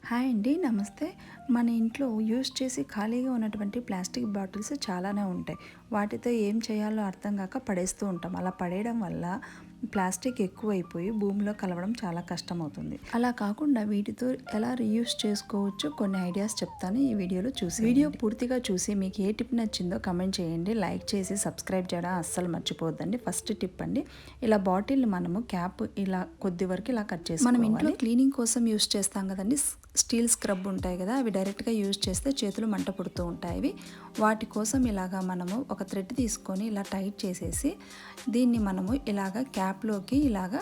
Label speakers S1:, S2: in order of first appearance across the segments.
S1: Hi అండి, నమస్తే. మన ఇంట్లో యూజ్ చేసి ఖాళీగా ఉన్నటువంటి ప్లాస్టిక్ బాటిల్స్ చాలానే ఉంటాయి. వాటితో ఏం చేయాలో అర్థం కాక పడేస్తూ ఉంటాం. అలా పడేయడం వల్ల ప్లాస్టిక్ ఎక్కువైపోయి భూమిలో కలవడం చాలా కష్టమవుతుంది. అలా కాకుండా వీటితో ఎలా రీయూజ్ చేసుకోవచ్చు కొన్ని ఐడియాస్ చెప్తాను ఈ వీడియోలో. వీడియో పూర్తిగా చూసి మీకు ఏ టిప్ నచ్చిందో కమెంట్ చేయండి. లైక్ చేసి సబ్స్క్రైబ్ చేయడం అస్సలు మర్చిపోవద్దండి. ఫస్ట్ టిప్ అండి, ఇలా బాటిల్ మనము క్యాప్ ఇలా కొద్ది వరకు ఇలా కట్ చేసి మనం ఇంట్లో క్లీనింగ్ కోసం యూజ్ చేస్తాం కదండి. స్టీల్ స్క్రబ్ ఉంటాయి కదా, అవి డైరెక్ట్గా యూజ్ చేస్తే చేతులు మంట పుడుతూ ఉంటాయి. వాటి కోసం ఇలాగా మనము ఒక థ్రెడ్ తీసుకొని ఇలా టైట్ చేసేసి దీన్ని మనము ఇలాగ క్యాప్లోకి ఇలాగా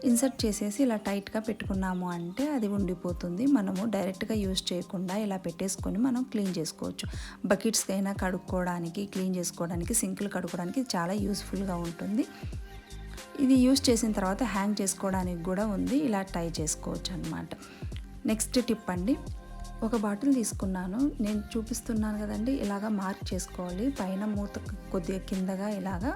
S1: ఇన్సర్ట్ చేసేసి ఇలా టైట్గా పెట్టుకున్నాము అంటే అది ఉండిపోతుంది. మనము డైరెక్ట్గా యూజ్ చేయకుండా ఇలా పెట్టేసుకొని మనం క్లీన్ చేసుకోవచ్చు. బకెట్స్కి అయినా కడుక్కోవడానికి, క్లీన్ చేసుకోవడానికి, సింకులు కడుక్కోవడానికి చాలా యూస్ఫుల్గా ఉంటుంది. ఇది యూజ్ చేసిన తర్వాత హ్యాంగ్ చేసుకోవడానికి కూడా ఉంది. ఇలా టై చేసుకోవచ్చు అన్నమాట. నెక్స్ట్ టిప్ అండి, ఒక బాటిల్ తీసుకున్నాను, నేను చూపిస్తున్నాను కదండి. ఇలాగ మార్క్ చేసుకోవాలి. పైన మూత కొద్దిగా కిందగా ఇలాగా,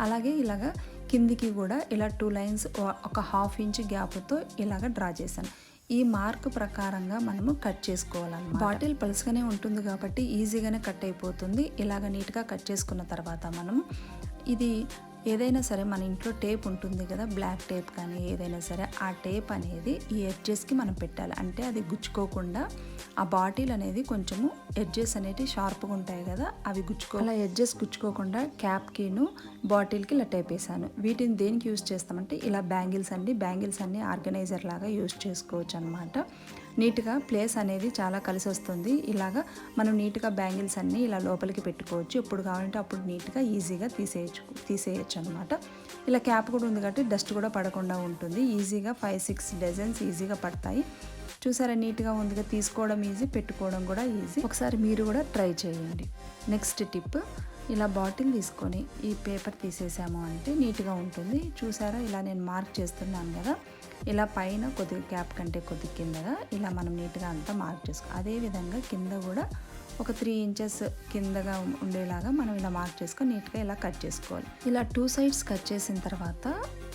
S1: అలాగే ఇలాగ కిందికి కూడా ఇలా 2 లైన్స్ ఒక 1/2 ఇంచ్ గ్యాప్తో ఇలాగ డ్రా చేశాను. ఈ మార్క్ ప్రకారంగా మనము కట్ చేసుకోవాలన్నమాట. బాటిల్ పలుసుగానే ఉంటుంది కాబట్టి ఈజీగానే కట్ అయిపోతుంది. ఇలాగ నీట్గా కట్ చేసుకున్న తర్వాత మనము ఇది ఏదైనా సరే మన ఇంట్లో టేప్ ఉంటుంది కదా, బ్లాక్ టేప్ కానీ ఏదైనా సరే, ఆ టేప్ అనేది ఈ ఎడ్జెస్కి మనం పెట్టాలి. అంటే అది గుచ్చుకోకుండా, ఆ బాటిల్ అనేది కొంచెము ఎడ్జెస్ అనేవి షార్ప్గా ఉంటాయి కదా, అవి అలా ఎడ్జెస్ గుచ్చుకోకుండా క్యాప్కిను బాటిల్కి ఇలా టేప్ వేసాను. వీటిని దేనికి యూజ్ చేస్తామంటే ఇలా బ్యాంగిల్స్ అన్ని ఆర్గనైజర్ లాగా యూజ్ చేసుకోవచ్చు అనమాట. నీట్గా ప్లేస్ అనేది చాలా కలిసి వస్తుంది. ఇలాగా మనం నీట్గా బ్యాంగిల్స్ అన్నీ ఇలా లోపలికి పెట్టుకోవచ్చు. ఎప్పుడు కావాలంటే అప్పుడు నీట్గా ఈజీగా తీసేయచ్చు అనమాట. ఇలా క్యాప్ కూడా ఉంది కాబట్టి డస్ట్ కూడా పడకుండా ఉంటుంది. ఈజీగా 5-6 డజన్స్ ఈజీగా పడతాయి. చూసారా, నీట్గా ఉందిగా, తీసుకోవడం ఈజీ, పెట్టుకోవడం కూడా ఈజీ. ఒకసారి మీరు కూడా ట్రై చేయండి. నెక్స్ట్ టిప్, ఇలా బాటిల్ తీసుకొని ఈ పేపర్ తీసేసాము అంటే నీట్గా ఉంటుంది. చూసారా, ఇలా నేను మార్క్ చేస్తున్నాను కదా, ఇలా పైన కొద్దిగా క్యాప్ కంటే కొద్దిగా కిందగా ఇలా మనం నీట్గా అంతా మార్క్ చేసుకోవాలి. అదేవిధంగా కింద కూడా ఒక 3 ఇంచెస్ కిందగా ఉండేలాగా మనం ఇలా మార్క్ చేసుకొని నీట్గా ఇలా కట్ చేసుకోవాలి. ఇలా 2 సైడ్స్ కట్ చేసిన తర్వాత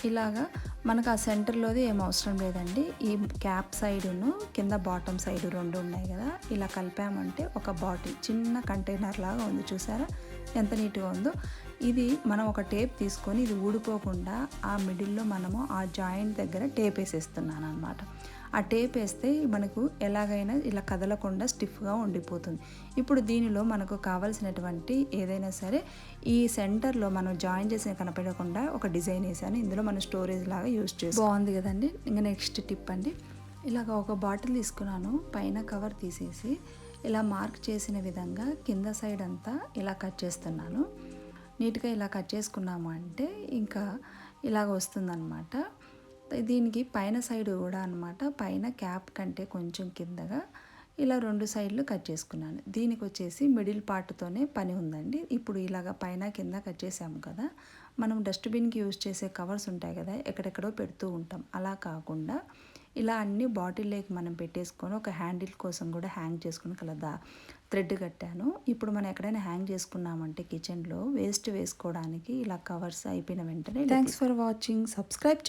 S1: ఇలాగా మనకు ఆ సెంటర్లోది ఏం అవసరం లేదండి. ఈ క్యాప్ సైడును కింద బాటమ్ సైడు 2 ఉన్నాయి కదా, ఇలా కలిపామంటే ఒక బాటిల్ చిన్న కంటైనర్ లాగా ఉంది. చూసారా ఎంత నీట్గా ఉందో. ఇది మనం ఒక టేప్ తీసుకొని ఇది ఊడిపోకుండా ఆ మిడిల్లో మనము ఆ జాయింట్ దగ్గర టేప్ వేసేస్తున్నాను అనమాట. ఆ టేప్ వేస్తే మనకు ఎలాగైనా ఇలా కదలకుండా స్టిఫ్గా ఉండిపోతుంది. ఇప్పుడు దీనిలో మనకు కావాల్సినటువంటి ఏదైనా సరే ఈ సెంటర్లో మనం జాయిన్ చేసిన కనపడకుండా ఒక డిజైన్ వేసాను. ఇందులో మనం స్టోరేజ్ లాగా యూజ్ చేసి బాగుంది కదండి. ఇంకా నెక్స్ట్ టిప్ అండి, ఇలాగ ఒక బాటిల్ తీసుకున్నాను, పైన కవర్ తీసేసి ఇలా మార్క్ చేసిన విధంగా కింద సైడ్ అంతా ఇలా కట్ చేస్తున్నాను. నీట్గా ఇలా కట్ చేసుకున్నాము అంటే ఇంకా ఇలాగ వస్తుందన్నమాట. దీనికి పైన సైడ్ కూడా అనమాట, పైన క్యాప్ కంటే కొంచెం కిందగా ఇలా 2 సైడ్లు కట్ చేసుకున్నాను. దీనికి వచ్చేసి మిడిల్ పార్ట్తోనే పని ఉందండి. ఇప్పుడు ఇలాగ పైన కింద కట్ చేసాము కదా, మనం డస్ట్బిన్కి యూజ్ చేసే కవర్స్ ఉంటాయి కదా, ఎక్కడెక్కడో పెడుతూ ఉంటాం. అలా కాకుండా ఇలా అన్ని బాటిల్లోకి మనం పెట్టేసుకొని ఒక హ్యాండిల్ కోసం కూడా హ్యాంగ్ చేసుకుని కలదా థ్రెడ్ కట్టాను. ఇప్పుడు మనం ఎక్కడైనా హ్యాంగ్ చేసుకున్నామంటే కిచెన్లో వేస్ట్ వేసుకోవడానికి ఇలా కవర్స్ అయిపోయిన వెంటనే. Thanks for watching. సబ్స్క్రైబ్